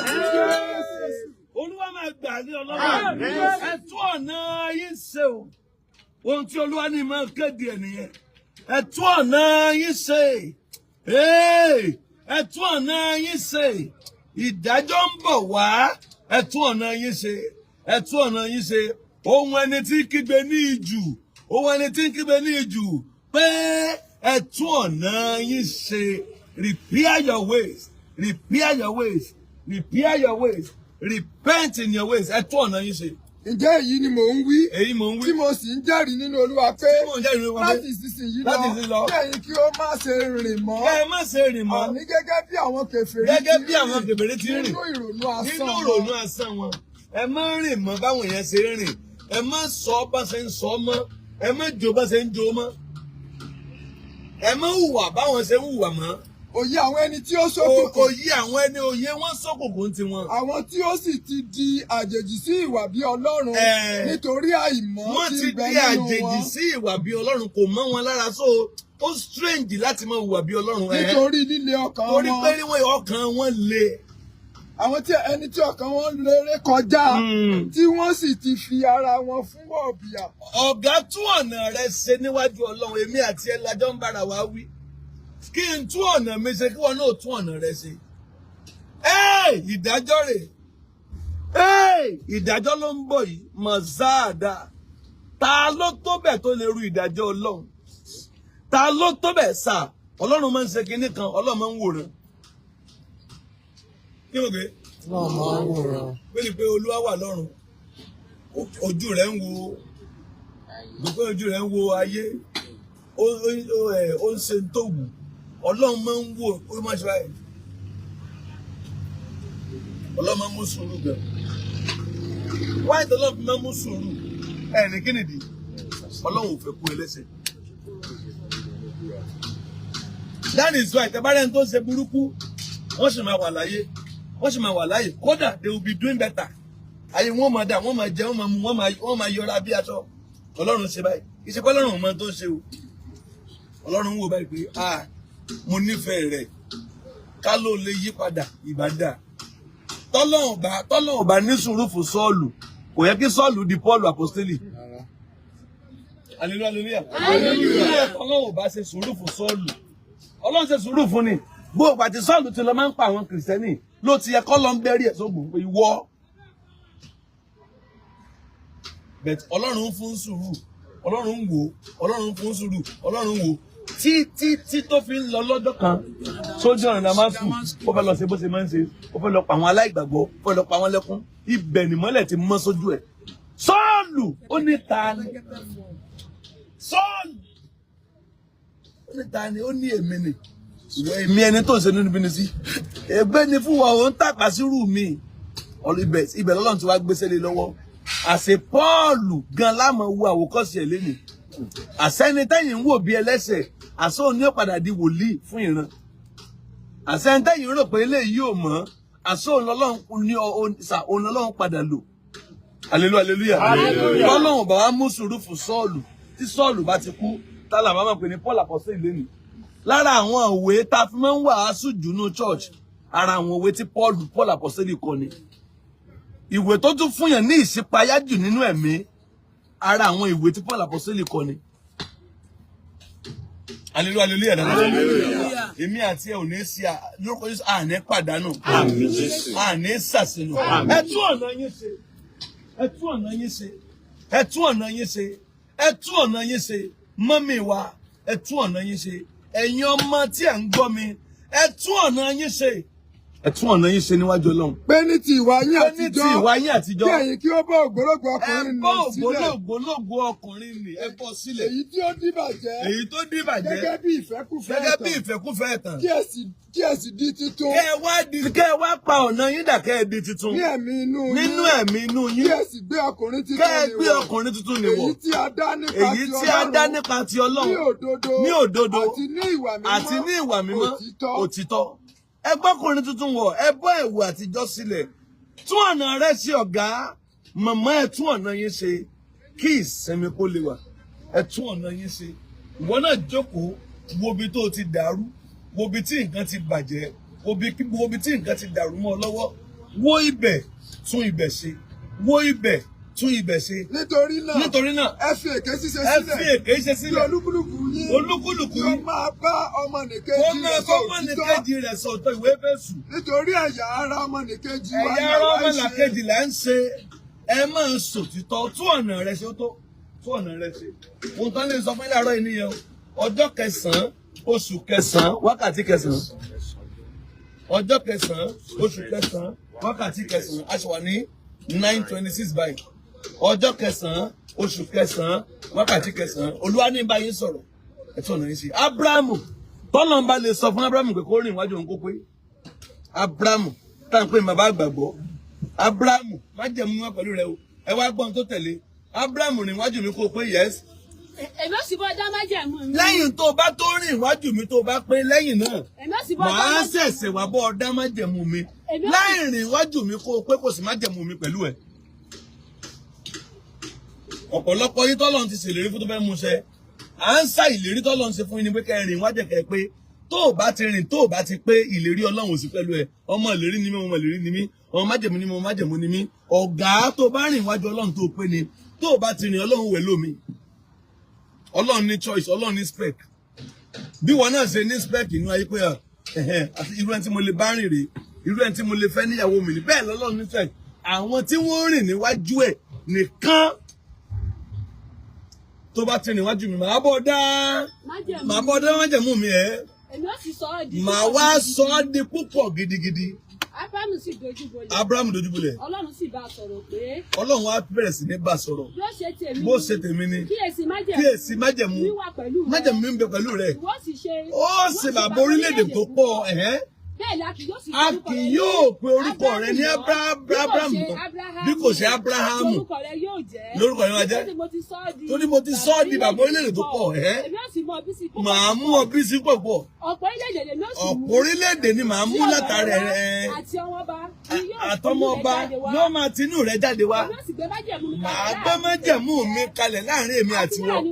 Olúwa máa gbà lé Ọlọ́run. Ẹ̀tọ́ ọ̀nà yín ṣe o. Ohun tí Olúwa ní máa kéde ẹ̀ nìyẹn. Ẹ̀tọ́ ọ̀nà yín ṣe. Ẹ̀tọ́ ọ̀nà yín ṣe. Ìdájọ́ ń bọ̀ wá. Ẹ̀tọ́ ọ̀nà yín ṣe. Ẹ̀tọ́ ọ̀nà yín ṣe. Ohun ẹni tí kígbe ní ìjù. Ohun ẹni tí kígbe ní ìjù. Pé ẹ̀tọ́ ọ̀nà yín ṣe. Repair your ways. Repair your ways. Repair your ways. Repent in your ways. Ẹ̀tọ́ ọ̀nà yín ṣe. Ǹjẹ́ èyí ni mò ń wí? Èyí mò ń wí. Tí mo sì ń jẹ́rìí nínú Olúwa pé láti ìsinsìnyí lọ kí ẹ̀yin kí ó má ṣe rìn mọ́. Ẹ má ṣe rìn mọ́. Àní gẹ́gẹ́ bí àwọn kèfèrí ti rìn. Nínú ìrònú asán wọn. Ẹ má rìn mọ́ báwọn yẹn ṣe rìn. Ẹ má sọ bá ṣe ń sọ mọ́. Ẹ má jó bá ṣe ń jó mọ́. Ẹ má hùwà báwọn ṣe ń hùwà mọ́. Òye àwọn ẹni tí ó ṣókùnkùn. Òye àwọn ẹni òye wọn ṣókùnkùn tiwọn. Àwọn tí ó sì ti di àjèjì sí ìwà bí Ọlọ́run nítorí àìmọ̀ tí ń bẹ nínú wọn. Wọ́n ti di àjèjì sí ìwà bí Ọlọ́run kò mọ́ wọn lára so ó strange láti mọ ìwà bí Ọlọ́run. Nítorí líle ọkàn wọn. Torí pé ọkàn wọn le. Àwọn ẹni tí ọkàn wọn rere kọjá tí wọ́n sì ti fi ara wọn fún wọ̀bìà. Ọ̀gá tún ọ̀nà rẹ̀ ṣe níwájú Ọlọ́run, èmi àti ẹ lájọ́ ń bára wa wí. Kí n tún ọ̀nà mi ṣe kí wọn náà tún ọ̀nà rẹ ṣe. Ìdájọ́ rẹ̀. Ìdájọ́ ló ń bọ̀ yìí. Mọ̀sáàdà. Ta ló tó bẹ̀ tó lè ru ìdájọ́ Ọlọ́run? Ta ló tó bẹ̀ sà? Ọlọ́run máa ń ṣe kinní kan, Ọlọ́run máa ń wòran. Kí ló gbé? Ọlọ́run máa ń wòran. Pé pé Olúwa wà lọ́run. Ojú rẹ̀ ń wo. Gbogbo ojú rẹ̀ ń wo ayé. Ó ń ṣe tó wù. Ọlọ́run máa ń wò ó máa ṣe báyìí. Ọlọ́run máa ń mú sùúrù gan. Wáyé tó lọ́ọ̀ fi máa ń mú sùúrù. Ní kí nìdí? Ọlọ́run ò fẹ́ kú ẹlẹ́ṣẹ̀. That is why tẹ́bárẹ́ tó ń ṣe burúkú, wọ́n sì máa wà láyé. Wọ́n sì máa wà láyé. Kódà they will be doing better. Ayé wọ́n máa dà, wọ́n máa jẹ, wọ́n máa mu, wọ́n máa yọra bí aṣọ. Ọlọ́run ṣe báyìí. Ìṣepọ̀ Ọlọ́run ò mọ tó ń ṣe o. Ọlọ́run wò báyìí pé mo nífẹ̀ẹ́ rẹ̀ ká ló lè yí padà ìbàdà. Tọ́lọ́run bá ní sùúrù fún Sọ́ọ̀lù kò yẹ kí Sọ́ọ̀lù di Pọ́ọ̀lù àpọ́stélì. Hallelujah. Ọlọ́run bá ṣe sùúrù fún Sọ́ọ̀lù. Ọlọ́run ṣe sùúrù fún ni. Bó o pàtí Sọ́ọ̀lù ti lọ máa ń pa àwọn kìrìsìtẹ́nì ló ti yẹ kọ́ lọ ń bẹ́rí ẹ̀ sógun pé ìwọ. But Ọlọ́run fún sùúrù. Ọlọ́run wò. Ọlọ́run fún sùúrù. Ọlọ́run wò. Tí tó fi ń lọ lọ́jọ́ kan sójú ọ̀nà Damasku ó fẹ́ lọ ṣe bó ṣe máa ń ṣe ó fẹ́ lọ pa àwọn aláìgbàgbọ́ ó fẹ́ lọ pa àwọn lẹ́kún ibẹ̀ nìmọ́lẹ̀ ti mọ́ sójú ẹ̀ Sọ́ọ̀lù ó ní ta ni. Sọ́ọ̀lù ó ní ta ni, ó ní èmi ni. Èmi ẹni tó ń ṣe nínú bí ni sí. Ẹgbẹ́ ni fún wa òun tàpá sírù mi. Ibẹ̀ lọ́lọ́run ti wá gbéṣẹ́ lé lọ́wọ́. Àṣẹ Pọ́ọ̀lù gan lámọ̀ wo àwòkọ́ṣe ẹ̀ lénìí. Àṣẹ́ni tẹ́yìn ń wò bí ẹlẹ́ṣẹ̀, àṣọ òní ó padà di wòlíì fún ìran. Àṣẹ́ni tẹ́yìn rò pé eléyìí yóò mọ̀, àṣọ òun lọ́lọ́run padà lò. Hallelujah. Ọlọ́run bá wá mú sùúrù fún Sọ́ọ̀lù. Tí Sọ́ọ̀lù bá ti kú, tálà bá máa pè ní Paul Apostle lénìí. Lára àwọn òwe tá a fi máa ń wàásù jù ní church, ara àwọn òwe tí Paul Apostle kọ ni. Ìwé tó tún fún yàn ní ìṣípayá jù nínú ẹ̀mí, ara àwọn ìwé tí Paul Apostle kọ ni. Hallelujah. Èmi àti ẹ ò ní sí lórúkọ Jésù àní pàdánù. Àmín Jésù. Àní ṣàṣìnù. Ẹ tún ọ̀nà yín ṣe. Ẹ tún ọ̀nà yín ṣe. Ẹ tún ọ̀nà yín ṣe. Ẹ tún ọ̀nà yín ṣe. Mọ́mì wa, ẹ tún ọ̀nà yín ṣe. Ẹ̀yin ọmọ tí ẹ ń gbọ́ mi, ẹ tún ọ̀nà yín ṣe. Ẹ tún ọ̀nà yín ṣe níwájú Ọlọ́run. Pé ní ti ìwà yín àtijọ́. Pé ní ti ìwà yín àtijọ́. Kí ẹ̀yin kí ó bọ́ ògbólógbò ọkùnrin nì sílẹ̀. Ẹ bọ́ ògbólógbò ọkùnrin nì, ẹ bọ́ sílẹ̀. Èyí tí ó dìbàjẹ́. Èyí tó dìbàjẹ́. Gẹ́gẹ́ bí ìfẹ́kúfẹ́ ẹ̀tàn. Kí ẹ sì di titun. Kẹ́ ẹ wá pa ọ̀nà yín dà, kẹ́ ẹ di titun. Ní ẹ̀mí inú yín. Nínú ẹ̀mí inú yín. Kí ẹ sì gbé ọkùnrin titun Kẹ́ ẹ gbé ọkùnrin tuntun nì wọ̀. Èyí tí a dá nípa ti Ọlọ́run. Ní òdodo. Àti ní ìwà mímọ́. Òtítọ́. Ẹ gbọ́kùnrin tuntun wọ̀, ẹ bọ́ ẹ̀wù àtijọ́ sílẹ̀. Tún ọ̀nà rẹ ṣe ọ̀gá. Màmá ẹ tún ọ̀nà yín ṣe. Kí ìsinmi kó lè wà. Ẹ tún ọ̀nà yín ṣe. Ìwọ náà jókòó, wo ibi tó ti dàrú, wo ibi tí nǹkan ti bàjẹ́, wo ibi tí nǹkan ti dàrú mọ́ ọ lọ́wọ́. Wo ibẹ̀, tún ibẹ̀ ṣe. Wo ibẹ̀, tún ibẹ̀ ṣe. Nítorí náà, ẹ fi èké ṣíṣe sílẹ̀. Kí olúkúlùkù yín. Yóò máa bá ọmọnìkejì rẹ̀ sọ òtítọ́. Ìwé Éfésù. Nítorí ẹ̀yà ara ọmọnìkejì wa ẹ̀yà ara ọmọnìkejì là ń ṣe. Ẹ máa sòtítọ́. Tún ọ̀nà rẹ ṣe ó tó. Tún ọ̀nà rẹ ṣe. Ohun tán lè sọ fún ilé àárọ̀ yìí nìyẹn. Ọjọ́ kẹsàn-án, oṣù kẹsàn-án, wákàtí kẹsàn-án. Ọjọ́ kẹsàn-án, oṣù kẹsàn-án, wákàtí kẹsàn-án. A ṣe wà ní 9:26 báyìí. Ọjọ́ kẹsàn-án, oṣù kẹsàn-án, wákàtí kẹsàn-án. Olúwa ní bá yín sọ̀rọ̀. Ẹ tún ọ̀nà yín ṣe. Ábúráhámù, tọ́lọ́run bá lè sọ fún Ábúráhámù pé kó rìn iwájú òun kó pé. Ábúráhámù, tá à ń pè ní bàbá àgbàgbọ́. Ábúráhámù, má jẹ́ mú wọn pẹ̀lú rẹ o. Ẹ wá gbọ́n tó tẹ̀lé. Ábúráhámù rìn iwájú mi kó pé yes. Èmi ó sì bọ́ dá májẹ̀mú mi. Lẹ́yìn tó bá tó rìn iwájú mi tó bá pé lẹ́yìn náà. Màá ṣẹ̀ṣẹ̀ wá bọ́ ọdá májẹ̀mú mi. Láì rìn iwájú mi kó pé kò sí májẹ̀mú mi pẹ̀lú ẹ̀. Ọ̀pọ̀lọpọ̀ yín tọ́lọ́run ti ṣèlérí fún tó fẹ́ mú ṣẹ. À ń sá ìlérí tọ́lọ́run ṣe fún yín ni pé kẹ́ rìn iwájú kẹ́ pé tó o bá ti rìn tó o bá ti pé ìlérí Ọlọ́run sí pẹ̀lú ẹ̀. Ọmọ ìlérí ni mí, ọmọ ìlérí ni mí, ọmọ májẹ̀mú ni mí, ọmọ májẹ̀mú ni mí. Ọ̀gá tó bá rìn iwájú Ọlọ́run tó pé ni tó o bá ti rìn Ọlọ́run wẹ̀ lómi. Ọlọ́run ní choice, Ọlọ́run ní spec. Bí wọn náà ṣe ní spec inú ayé pé àti irú ẹni tí mo lè bá rìn rèé, irú ẹni tí mo lè fẹ́ níyàwó mi ní bẹ́ẹ̀ lọ́lọ́run ní spec. Àwọn tí wọ́n rìn níwájú ẹ̀ nìkan tó bá ti rìn níwájú mi màá bọ́ dá májẹ̀mú mi ẹ̀. Màá wá sọ ọ́ di púpọ̀ gidigidi. Ábúráhámù sì dojúbolẹ̀. Ábúráhámù dojúbolẹ̀. Ọlọ́run sì bá a sọ̀rọ̀ pé. Ọlọ́run á bẹ̀rẹ̀ sí ní bá a sọ̀rọ̀. Bó ṣe tèmi ni. Kíyèsí májẹ̀mú. Májẹ̀mú mi ń bẹ pẹ̀lú rẹ̀. Ó ṣe bàbá orílẹ̀-èdè tó pọ̀. A kì yóò pe orúkọ rẹ̀ ní Ábúráhámù bí kò ṣe Ábúráhámù. Lórúkọ rẹ̀ wá jẹ́. Torí mo ti sọ ọ́ di bàbá orílẹ̀-èdè tó pọ̀. Màá mú ọ bí sí pọ̀pọ̀. Ọ̀pọ̀ orílẹ̀-èdè ni màá mú látàrí rẹ̀. Àtọmọba yóò máa tinú rẹ̀ jáde wá. Màá gbé májẹ̀mú mi kalẹ̀ láàrin èmi àti wọn.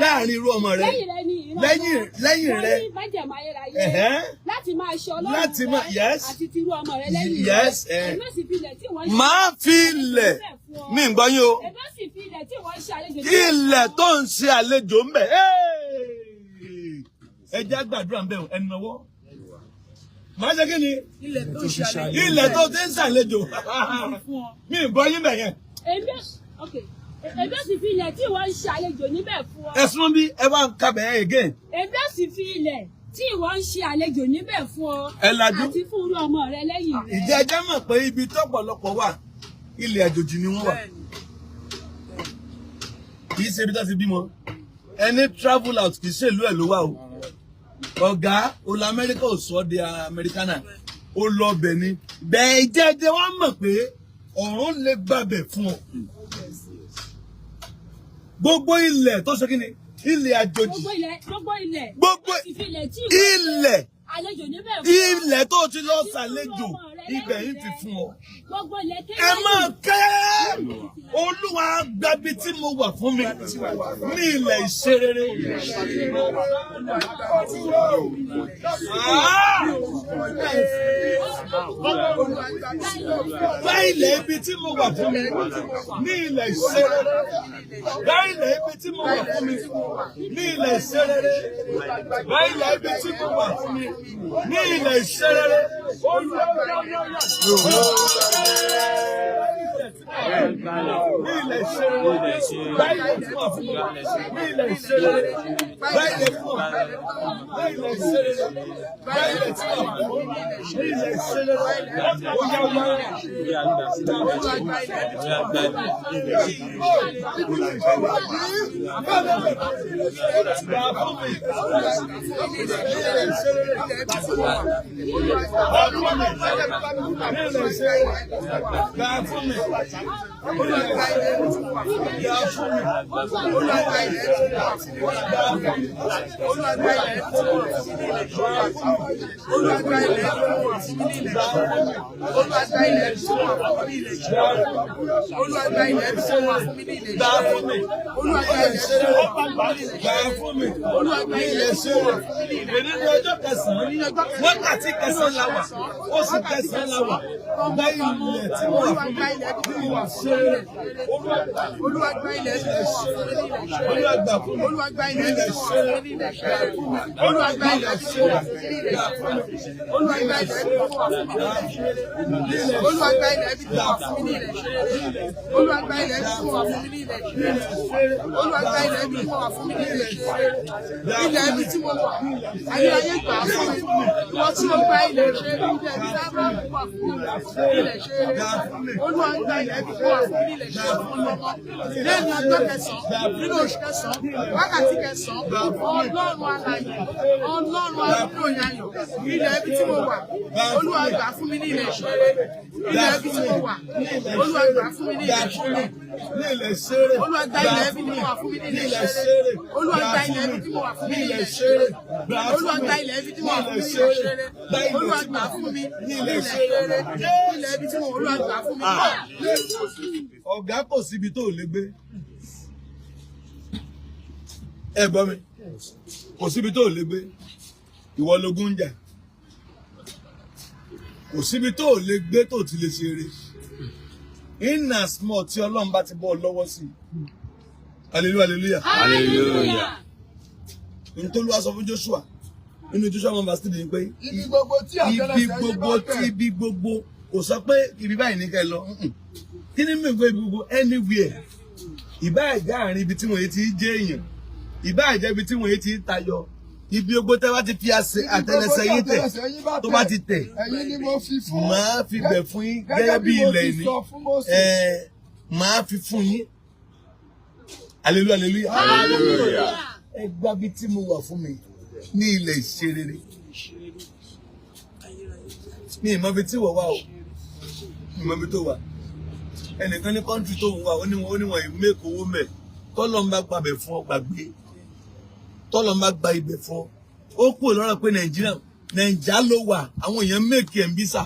Láàrin irú ọmọ rẹ̀. Lẹ́yìn rẹ̀. Láti máa ṣe Ọlọ́run yes. Àti tirú ọmọ rẹ̀ lẹ́yìn yes. Máa fi ilẹ̀ mi ń gbọ́ yín o. Ilẹ̀ tó ń ṣe àlejò ń bẹ̀. Ẹ jẹ́ àgbàdúrà ń bẹ̀ ọ́ ẹnu ọwọ́. Màá ṣe kí ni? Ilẹ̀ tó ti ń ṣàlejò. Mi ń gbọ́ yín bẹ̀ yẹn. Èmi sì fi ilẹ̀ tí wọ́n ń ṣàlejò níbẹ̀ fún ọ. Ẹ̀sùn bí ẹ bá ń kabẹ̀ ẹ̀ again. Èmi sì fi ilẹ̀ tí ìwọ ń ṣe àlejò níbẹ̀ fún ọ. Ẹ lajú. Àti fún irú ọmọ rẹ lẹ́yìn rẹ. Ìjẹ́ ẹjẹ́ mọ̀ pé ibi tọ́pọ̀lọpọ̀ wà ilẹ̀ àjòjì ni wọ́n wà. kì í ṣe ibi tó ti bímọ ẹni travel out kì í ṣe ìlú ẹ̀ ló wà o ọ̀gá olú Amẹ́ríkà ò sọ di Amẹ́ríkánà ó lọ bẹ̀ ni bẹ́ẹ̀ jẹ́jẹ́ wọ́n mọ̀ pé ọ̀run lè gbàbẹ̀ fún ọ gbogbo ilẹ̀ tó ṣe kí ni ilẹ̀ àjòjì gbogbo ilẹ̀ tó ti lọ ṣàlejò ibẹ̀ yìí ti fún ọ. Ẹ máa kẹ́ Olúwa gbàbí tí mo wà fún mi ní ilẹ̀ ìṣerere. Gbá ilẹ̀ ibi tí mo wà fún mi ní ilẹ̀ ìṣerere. Gbá ilẹ̀ ibi tí mo wà fún mi ní ilẹ̀ ìṣerere. Gbá ilẹ̀ ibi tí mo wà fún mi ní ilẹ̀ ìṣerere. Wákàtí kẹsàn-án la wà, oṣù kẹsàn-án la wà, gba ilẹ̀ tí wọ́n wà fún mi. Olúwa gba ilẹ̀ tí wọ́n wà fún mi. Olúwa gba ilẹ̀ tí wọ́n wà fún mi. Olúwa gba ilẹ̀ tí wọ́n wà fún mi. Olúwa gba ilẹ̀ tí wọ́n wà fún mi. Olúwa gba ilẹ̀ tí wọ́n wà fún mi. Olúwa gba ilẹ̀ tí wọ́n wà fún mi. Olúwa gba ilẹ̀ tí wọ́n wà fún mi. Ilẹ̀ ibi tí mo wà, ayé gbà fún mi. Wọ́n tí ó gba ilẹ̀ ṣe ilẹ̀ ibi tí Abraham wà fún ilẹ̀ ṣe Olúwa gba ilẹ̀ ibi tí wà fún ilẹ̀ ṣe fún lọ́mọ. Lẹ́yìn ọjọ́ kẹsàn-án nínú oṣù kẹsàn-án wákàtí kẹsàn-án Ọlọ́run alààyè Ọlọ́run arúgbóyè ayọ̀ ilẹ̀ ibi tí mo wà Olúwa gbà fún mi ní ilẹ̀ ṣeré ilẹ̀ ibi tí mo wà Olúwa gbà fún mi ní ilẹ̀ ṣeré Olúwa gba ilẹ̀ ibi tí mo wà fún mi ní ilẹ̀ ṣeré Olúwa gba ilẹ̀ ibi tí mo wà fún mi ní ilẹ̀ ṣeré Olúwa gba ilẹ̀ ibi tí mo wà fún mi ní ilẹ̀ ṣeré Olúwa gbà fún mi ní ilẹ̀ ṣeré ilẹ̀ ibi tí mo Olúwa gbà fún mi. Ọ̀gá kò síbi tó lè gbé ẹ gbọ́ mi kò síbi tó lè gbé ìwọ lógún ń jà kò síbi tó lè gbé tó ti lè ṣeré in as small tí Ọlọ́run bá ti bọ́ ọ lọ́wọ́ sí hallelujah hallelujah nítorí wàá sọ fún Joshua nínú Joshua number 3 ni pé ibi gbogbo kò sọ pé ibi báyìí ní kẹ́ lọ kí ni mi gbé ibi gbogbo anywhere ìbá ẹ̀já àárín ibi tí wọ́n yé ti jẹ́ èèyàn ìbá ẹ̀já ibi tí wọ́n yé ti tayọ ibi gbogbo tẹ́ bá ti fi àtẹ́lẹsẹ̀ yín tẹ̀ tó bá ti tẹ̀ máa fi bẹ̀ fún yín gẹ́gẹ́ bí ilẹ̀ ìní máa fi fún yín hallelujah ẹ gbà bí tí mo wà fún mi ní ilẹ̀ ìṣerere ní ìmọ̀bi tí wọ́n wà o ìmọ̀bi tó wà ẹnìkan ní kọ́ńtì tó ń wà ó níwọ̀n ìmẹ́kọ̀ owó mẹ́ tọ́lọ́ ń bá gbàbẹ̀ fún ọ gbàgbé tọ́lọ́ ń bá gba ibẹ̀ fún ọ ó kú lọ́rọ̀ pé nàìjíríà ló wà àwọn èèyàn mẹ́kì ẹ̀ ń bí sà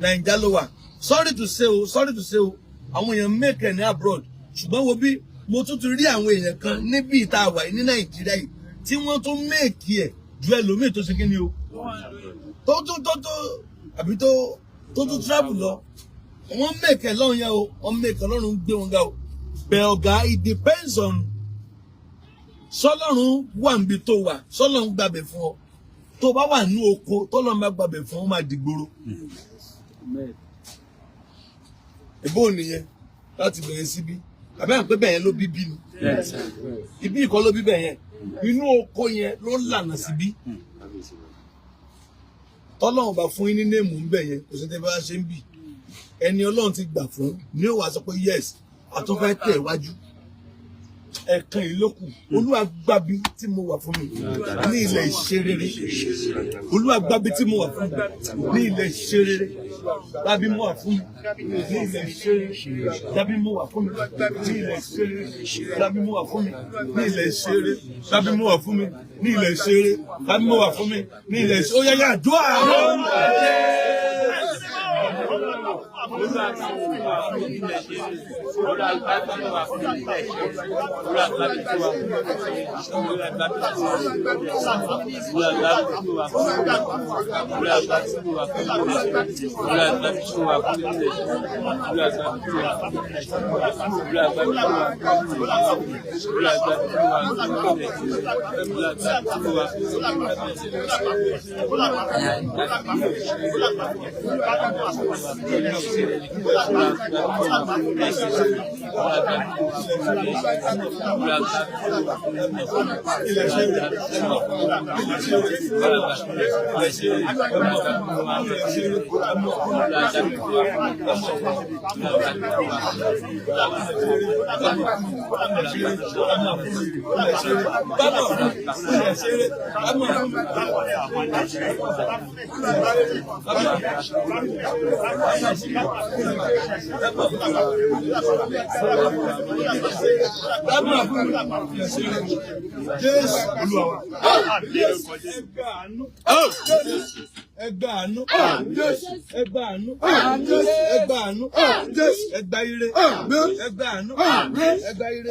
nàìjíríà ló wà sorry to say o àwọn èèyàn mẹ́kì ẹ̀ ní abroad ṣùgbọ́n wo bí mo tún ti rí àwọn èèyàn kan níbi ìta àwà ní nàìjíríà yìí tí wọ́n tún mẹ́kì ẹ̀ ju ẹlòmíì tó ṣe kí ni o àbí tó tún travel lọ wọ́n mẹ́kẹ̀ lọ́run yẹn o wọ́n mẹ́kẹ̀ lọ́run gbé wọn ga o bẹ́ẹ̀ ọ̀gá it depends on sọlọ́run wà níbi tó wà sọlọ́run gbàbẹ̀ fún ọ tó bá wà ní oko tọ́lọ́run bá gbàbẹ̀ fún ọ máa dìgboro ìbò nìyẹn láti bẹ̀rẹ̀ síbí àbẹ́yàn pé bẹ́ẹ̀ yẹn ló bí bí ni ibi ìkọ́ ló bí bẹ́ẹ̀ yẹn inú oko yẹn ló ń lànà síbí tọ́lọ́run bá fún yín ní néèmù ń bẹ̀ yẹn kò sí tẹ́ bá ṣe ń bì ẹni Ọlọ́run ti gbà fún ní ó wá sọ pé yes àtúnfẹ́ tẹ̀ wájú ẹ̀kan ìlókù Olúwa gbàbí tí mo wà fún mi ní ilẹ̀ ìṣerere Olúwa gbàbí tí mo wà fún mi ní ilẹ̀ ìṣerere gbàbí mo wà fún mi ní ilẹ̀ ìṣerere gbàbí mo wà fún mi ní ilẹ̀ ìṣerere gbàbí mo wà fún mi ní ilẹ̀ ìṣerere gbàbí mo wà fún mi ní ilẹ̀ ìṣerere gbàbí mo wà fún mi ní ilẹ̀ ìṣerere ó yá yá àdúrà Jésù Olúwa ẹgbà àánú ẹgbà àánú ẹgbà àánú ẹgbà ire ẹgbà àánú ẹgbà ire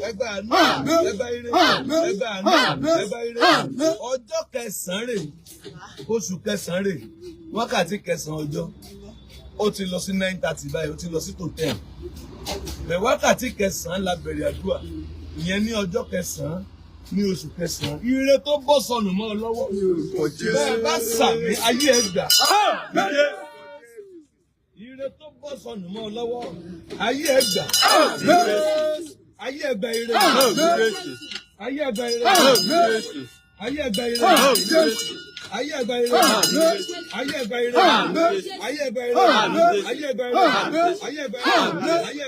ẹgbà àánú ẹgbà ire ẹgbà àánú ẹgbà ire ọjọ́ kẹsàn-án rè oṣù kẹsàn-án rè wákàtí kẹsàn-án ọjọ́ ó ti lọ sí 9:30 báyìí ó ti lọ sí tó 10 bẹ̀ wákàtí kẹsàn-án la bẹ̀rẹ̀ àdúrà ìyẹn ní ọjọ́ kẹsàn-án ní oṣù kẹsàn-án ire tó bọ́ sọnù mọ́ ọ lọ́wọ́ bẹ́ẹ̀ bá sàmì ayé ẹ gbà ire tó bọ́ sọnù mọ́ ọ lọ́wọ́ ayé ẹ gbà ayé ẹ gbà ire ayé ẹ gbà ire ayé ẹ gbà ire ayé ẹgbà ire ayé ẹgbà ire ayé ẹgbà ire ayé ẹgbà ire ayé ẹgbà ayé ẹgbà ayé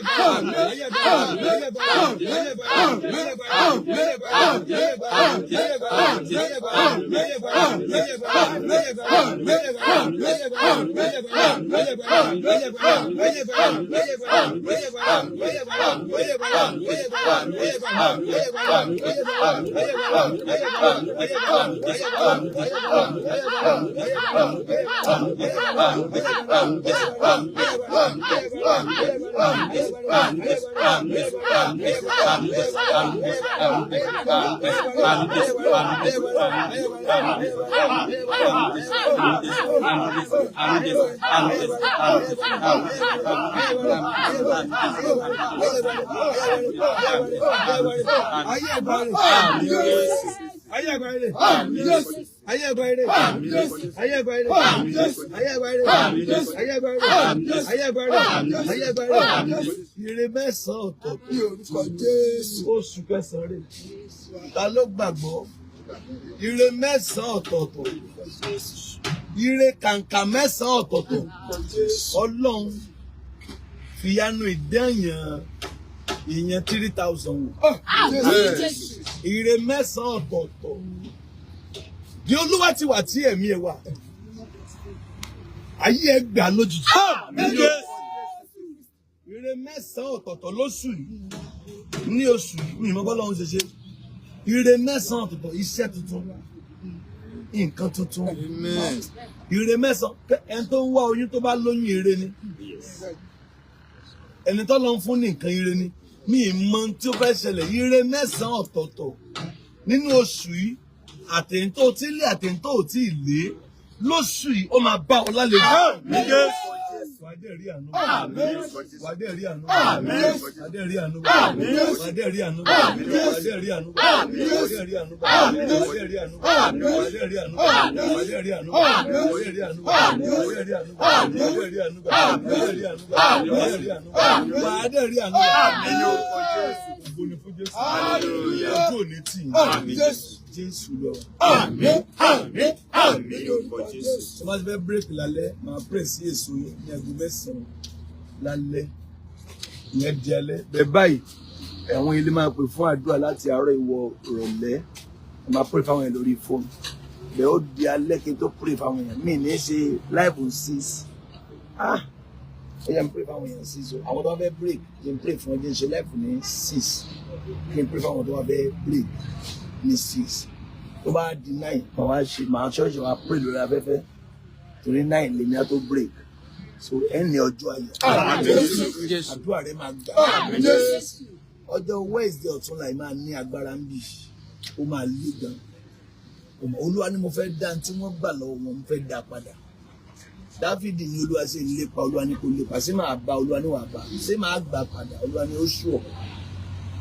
ire mẹ́sàn-án ọ̀tọ̀ bí orúkọ Jésù oṣù kẹsàn-án rè ta ló gbàgbọ́ ire mẹ́sàn-án ọ̀tọ̀ọ̀tọ̀ ire kàǹkà mẹ́sàn-án ọ̀tọ̀ọ̀tọ̀ Ọlọ́run fìyanu ìdẹ́yàn ìyẹn 3,000 wò ire mẹ́sàn-án ọ̀tọ̀ọ̀tọ̀ bí Olúwa ti wà tí ẹ̀mí ẹ̀ wà ayé ẹ̀ gbà lójijì ire mẹ́sàn-án ọ̀tọ̀ọ̀tọ̀ lóṣù yìí ní oṣù yìí ìmọ̀ bọ́lọ́run ṣe ṣe ire mẹ́sàn-án ọ̀tọ̀ọ̀tọ̀ iṣẹ́ tuntun nǹkan tuntun ire mẹ́sàn-án ẹni tó ń wá oyún tó bá lóyún ire ni ẹni tó lọ ń fún ní nǹkan ire ni mi mọ tí ó fẹ́ ṣẹlẹ̀ ire mẹ́sàn-án ọ̀tọ̀ọ̀tọ̀ nínú oṣù yìí àtẹ̀yìntò tí lé àtẹ̀yìntò tí lé lóṣù yìí ó máa bá ọ lálejò. Wàdé rí àánú. Wàdé rí àánú. Wàdé rí àánú. Wàdé rí àánú. Wàdé rí àánú. Wàdé rí àánú. Wàdé rí àánú. Wàdé rí àánú. Wàdé rí àánú. Wàdé rí àánú. Wàdé rí àánú. Wàdé rí àánú. Wàdé rí àánú. Wàdé rí àánú. Wàdé rí àánú. Ògo ni fún Jésù. Ojú ò ní tì í. Jésù lọ. Àmín, àmín, àmín lórúkọ Jésù. Tí wọ́n ti fẹ́ bírèkì lálẹ́, máa pray sí èso yẹn ní aago 9 lálẹ́. Ìyẹn di alẹ́. Bẹ́ẹ̀ báyìí, ẹ̀wọ̀n ilé máa pè fún àdúrà láti àárọ̀ ìwọ̀ ìrọ̀lẹ́ ẹ máa pray fáwọn èèyàn lórí fóònù bẹ́ẹ̀ ó di alẹ́ kí n tó pray fáwọn èèyàn mí ní ṣe live on 6 ẹ yẹ n pray fáwọn èèyàn 6 o àwọn tó wá fẹ́ break kí n pray fún ọjọ́ ìṣe live ní 6 kí n pray fáwọn tó wá fẹ́ break ní 6 tó bá di 9 màá ṣọ́ọ̀ṣì wa pray lórí afẹ́fẹ́ torí 9 lèmi á tó break so ẹni ọjọ́ ayọ̀ àdúrà rẹ máa gbà ọjọ́ Wednesday ọ̀tún láì máa ní agbára ń bì ó máa lé gan olúwa ni mo fẹ́ dá tí wọ́n gbà lọ́wọ́ wọn mo fẹ́ dá padà Dáfídì ní olúwa ṣe ń lépa olúwa ní kò lépa ṣé máa bá olúwa ní wàá bá ṣé máa gbà padà olúwa ní ó ṣù ọ́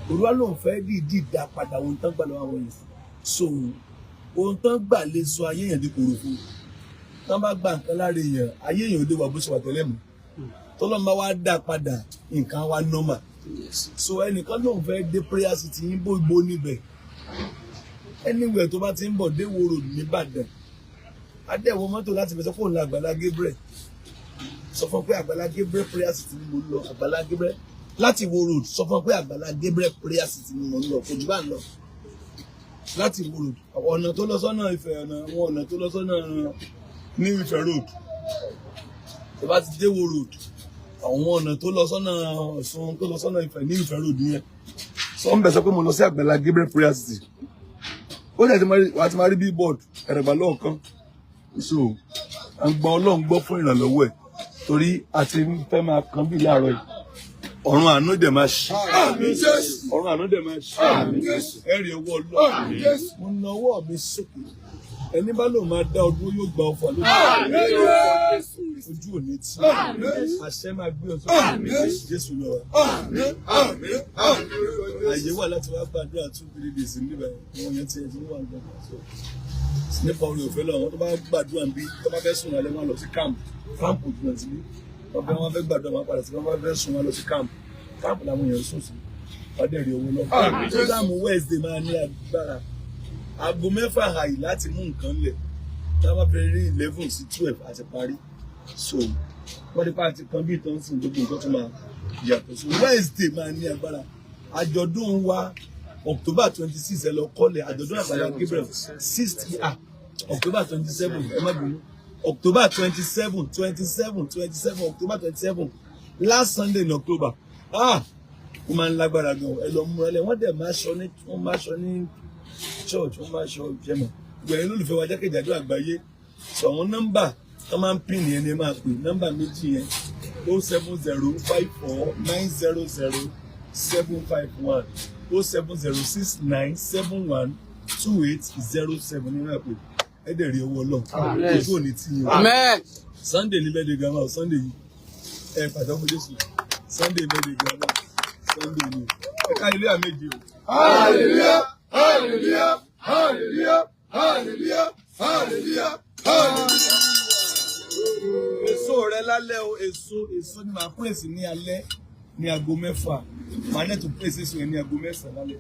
olúwa lòun fẹ́ dìídì dá padà ohun tán gbà lọ́wọ́ àwọn èèyàn so ohun tán gbà lè sọ ayé èèyàn di kòròfo tán bá gba nǹkan lára èèyàn ayé èèyàn ò dé wà bó ṣe wà tẹ́lẹ̀ mọ́ tọ́lọ́ máa wá dá padà nǹkan wá normal so ẹnìkan lòun fẹ́ dé prayer city yín bó gbó níbẹ̀ anywhere tó bá ti ń bọ̀ dé Ìwó Road nìbàdàn adẹ́wọ̀ mọ́tò láti fẹsẹ̀ fóònù ní Àgbàlá Gabriel sọ fún pé Àgbàlá Gabriel prayer city ni mo lọ Àgbàlá Gabriel láti Ìwó Road sọ fún pé Àgbàlá Gabriel prayer city ni mo lọ kò jù bá ń lọ láti Ìwó Road ọ̀nà tó lọ sọ́nà Ifẹ̀ ọ̀nà tó lọ sọ́nà ní Ifẹ̀ road tó bá ti dé Ìwó Road àwọn ọ̀nà tó lọ sọ́nà Ọ̀ṣun tó lọ sọ́nà Ifẹ̀ ní Ifẹ̀ road yẹn sọ ń bẹ̀ sọ pé mo lọ sí Àgbàlá Gabriel prayer city ó dẹ̀ wà á ti máa rí billboard ẹ̀rẹ̀gbà lọ́ọ̀kan so à ń gbọ́ Ọlọ́run gbọ́ fún ìrànlọ́wọ́ ẹ̀ torí àti fẹ́ máa kan bí láàárọ̀ yìí ọ̀run àánú dẹ̀ máa ṣí ọ̀run àánú dẹ̀ máa ṣí ẹ̀rí ọwọ́ Ọlọ́run mo na ọwọ́ mi sókè ẹni bá lòun máa dá ọdún yóò gba ọfà lójú ojú òní tí àṣẹ máa gbé ọsọ Jésù lọ àyè wà láti wá gbàdúrà 2-3 days níbẹ̀ wọn yẹn ti ẹni wà gbọdọ nípa orí òfin lọ àwọn tó bá gbàdúrà bí tó bá fẹ́ sùn lálẹ́ wọn lọ sí káàmpù jùlọ sí bí wọn fẹ́ gbàdúrà wọn padà sí wọn bá fẹ́ sùn wọn lọ sí káàmpù làwọn èèyàn sùn sí wọn dẹ̀ rí owó lọ tó dáàmú Wednesday máa ní agbára aago 6 àyè láti mú nǹkan lẹ̀ tá a bá fẹ́ rí 11 sí 12 àti parí so wọ́n ní pàtí kan bí ìtàn sí gbogbo nǹkan tó máa yàtọ̀ so Wednesday máa ní agbára àjọ̀dún wa October 26 ẹ lọ kọ́lẹ̀ àjọ̀dún Àgbàlá Gabriel 60 October 27 ẹ má bínú October 27 October 27 last Sunday in October ó máa ń lágbára gan ẹ lọ múra lẹ wọ́n dẹ̀ máa ṣọ ní church wọ́n máa ṣọ jẹmọ gbẹ̀yìn lólùfẹ́ wa jákèjádò àgbáyé sọ àwọn nọ́mbà tó máa ń pín nìyẹn ni ẹ máa pè nọ́mbà méjì yẹn 07054900751 07069712807 ní máa pè ẹ dẹ̀ rí owó Ọlọ́run ojú òní tí yín Sunday ní bẹ́ẹ̀ de gàmá Sunday yìí ẹ pàtàkì Jésù Sunday bẹ́ẹ̀ de gàmá Sunday yìí ẹ ká ilé àméjì o. Hallelujah, hallelujah, hallelujah, hallelujah, hallelujah, hallelujah. Èso rẹ lálẹ́ o èso ni màá pèsè ní alẹ́ ní aago 6 màá ní tó pèsè èso yẹn ní aago 9 lálẹ́.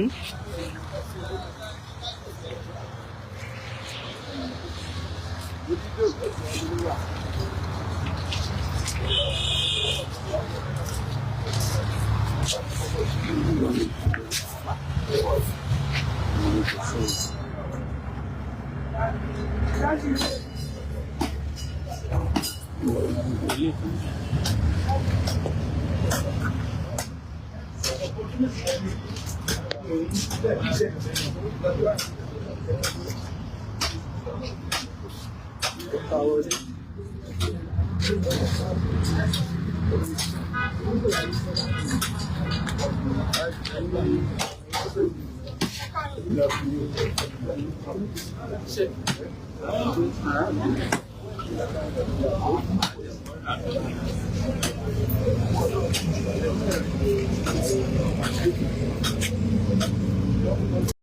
Amen.